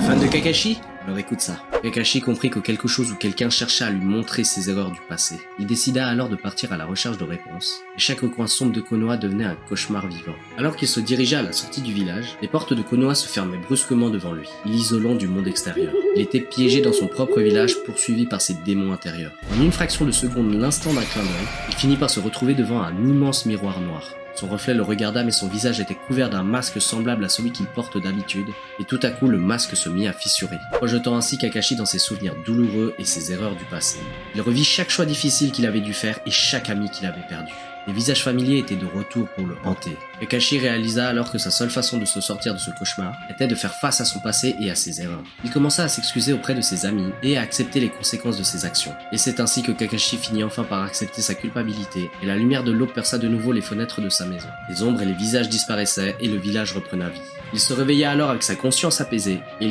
Fan de Kakashi? Alors écoute ça. Kakashi comprit que quelque chose ou quelqu'un cherchait à lui montrer ses erreurs du passé. Il décida alors de partir à la recherche de réponses, et chaque coin sombre de Konoha devenait un cauchemar vivant. Alors qu'il se dirigeait à la sortie du village, les portes de Konoha se fermaient brusquement devant lui, l'isolant du monde extérieur. Il était piégé dans son propre village, poursuivi par ses démons intérieurs. En une fraction de seconde, l'instant d'un clin d'œil, il finit par se retrouver devant un immense miroir noir. Son reflet le regarda, mais son visage était couvert d'un masque semblable à celui qu'il porte d'habitude, et tout à coup le masque se mit à fissurer, projetant ainsi Kakashi dans ses souvenirs douloureux et ses erreurs du passé. Il revit chaque choix difficile qu'il avait dû faire et chaque ami qu'il avait perdu. Les visages familiers étaient de retour pour le hanter. Kakashi réalisa alors que sa seule façon de se sortir de ce cauchemar était de faire face à son passé et à ses erreurs. Il commença à s'excuser auprès de ses amis et à accepter les conséquences de ses actions. Et c'est ainsi que Kakashi finit enfin par accepter sa culpabilité, et la lumière de l'aube perça de nouveau les fenêtres de sa maison. Les ombres et les visages disparaissaient et le village reprenait vie. Il se réveilla alors avec sa conscience apaisée et il